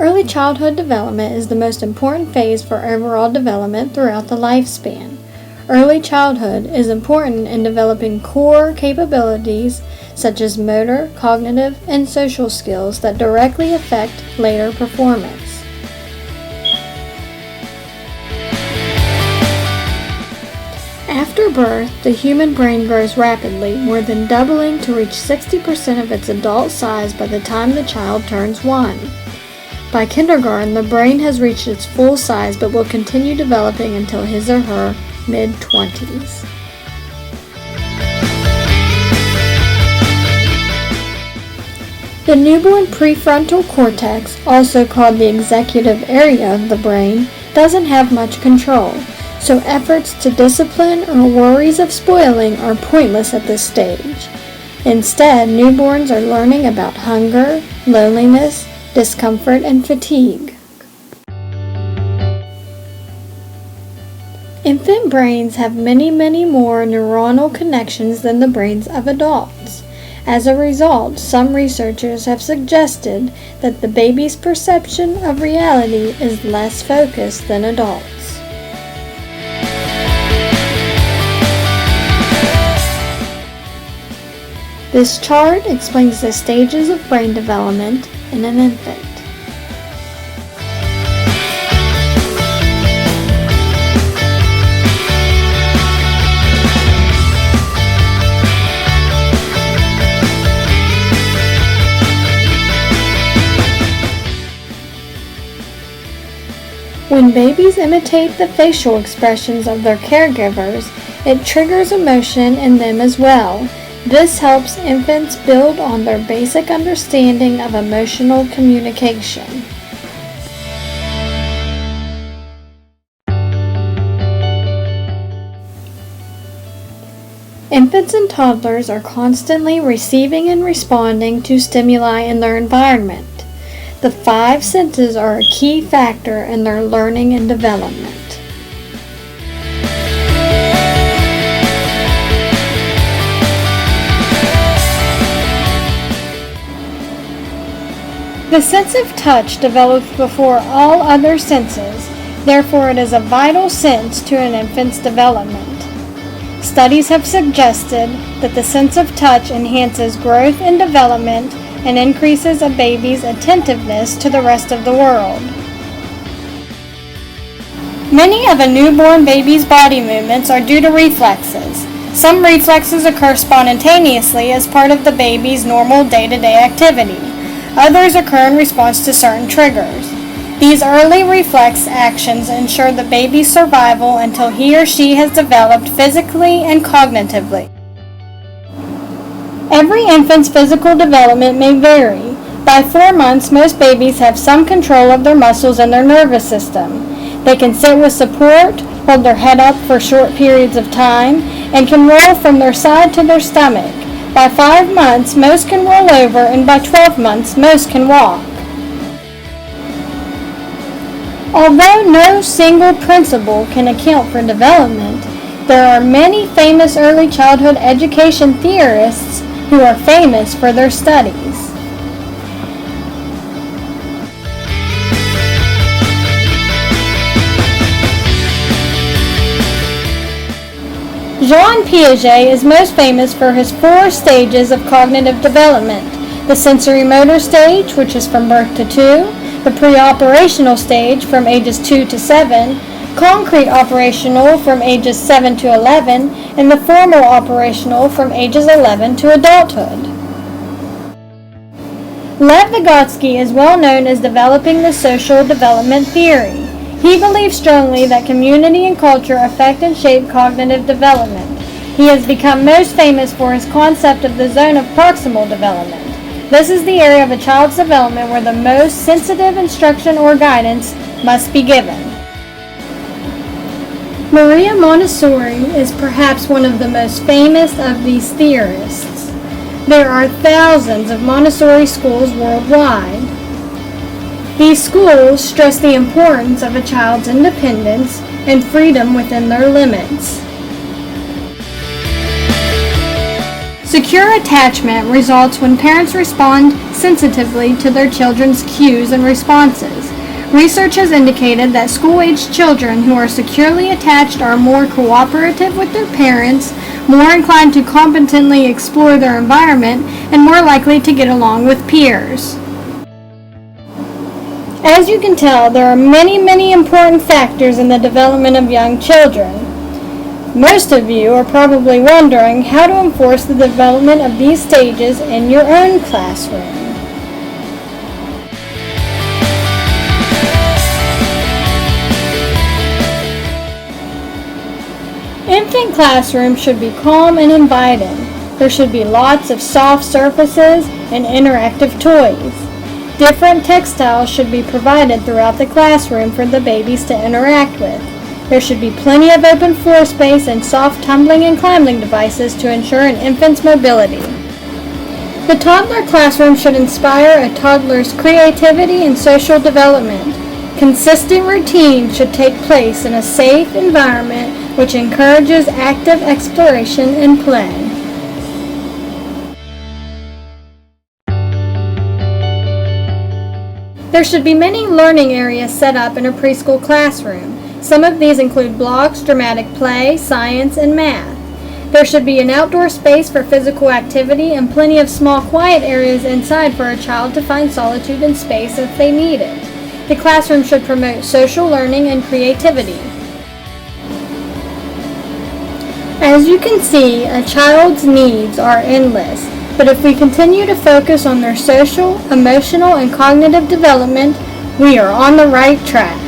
Early childhood development is the most important phase for overall development throughout the lifespan. Early childhood is important in developing core capabilities such as motor, cognitive, and social skills that directly affect later performance. After birth, the human brain grows rapidly, more than doubling to reach 60% of its adult size by the time the child turns 1. By kindergarten, the brain has reached its full size but will continue developing until his or her mid-20s. The newborn prefrontal cortex, also called the executive area of the brain, doesn't have much control, so efforts to discipline or worries of spoiling are pointless at this stage. Instead, newborns are learning about hunger, loneliness, discomfort, and fatigue. Infant brains have many more neuronal connections than the brains of adults. As a result, some researchers have suggested that the baby's perception of reality is less focused than adults. This chart explains the stages of brain development in an infant. When babies imitate the facial expressions of their caregivers, it triggers emotion in them as well. This helps infants build on their basic understanding of emotional communication. Infants and toddlers are constantly receiving and responding to stimuli in their environment. The 5 senses are a key factor in their learning and development. The sense of touch develops before all other senses, therefore it is a vital sense to an infant's development. Studies have suggested that the sense of touch enhances growth and development and increases a baby's attentiveness to the rest of the world. Many of a newborn baby's body movements are due to reflexes. Some reflexes occur spontaneously as part of the baby's normal day-to-day activity. Others occur in response to certain triggers. These early reflex actions ensure the baby's survival until he or she has developed physically and cognitively. Every infant's physical development may vary. By 4 months, most babies have some control of their muscles and their nervous system. They can sit with support, hold their head up for short periods of time, and can roll from their side to their stomach. By 5 months, most can roll over, and by 12 months, most can walk. Although no single principle can account for development, there are many famous early childhood education theorists who are famous for their studies. Jean Piaget is most famous for his 4 stages of cognitive development: the sensory motor stage, which is from birth to 2, the pre-operational stage from ages 2 to 7, concrete operational from ages 7 to 11, and the formal operational from ages 11 to adulthood. Lev Vygotsky is well known as developing the social development theory. He believes strongly that community and culture affect and shape cognitive development. He has become most famous for his concept of the zone of proximal development. This is the area of a child's development where the most sensitive instruction or guidance must be given. Maria Montessori is perhaps one of the most famous of these theorists. There are thousands of Montessori schools worldwide. These schools stress the importance of a child's independence and freedom within their limits. Secure attachment results when parents respond sensitively to their children's cues and responses. Research has indicated that school-aged children who are securely attached are more cooperative with their parents, more inclined to competently explore their environment, and more likely to get along with peers. As you can tell, there are many important factors in the development of young children. Most of you are probably wondering how to enforce the development of these stages in your own classroom. Infant classrooms should be calm and inviting. There should be lots of soft surfaces and interactive toys. Different textiles should be provided throughout the classroom for the babies to interact with. There should be plenty of open floor space and soft tumbling and climbing devices to ensure an infant's mobility. The toddler classroom should inspire a toddler's creativity and social development. Consistent routine should take place in a safe environment which encourages active exploration and play. There should be many learning areas set up in a preschool classroom. Some of these include blocks, dramatic play, science, and math. There should be an outdoor space for physical activity and plenty of small quiet areas inside for a child to find solitude and space if they need it. The classroom should promote social learning and creativity. As you can see, a child's needs are endless, but if we continue to focus on their social, emotional, and cognitive development, we are on the right track.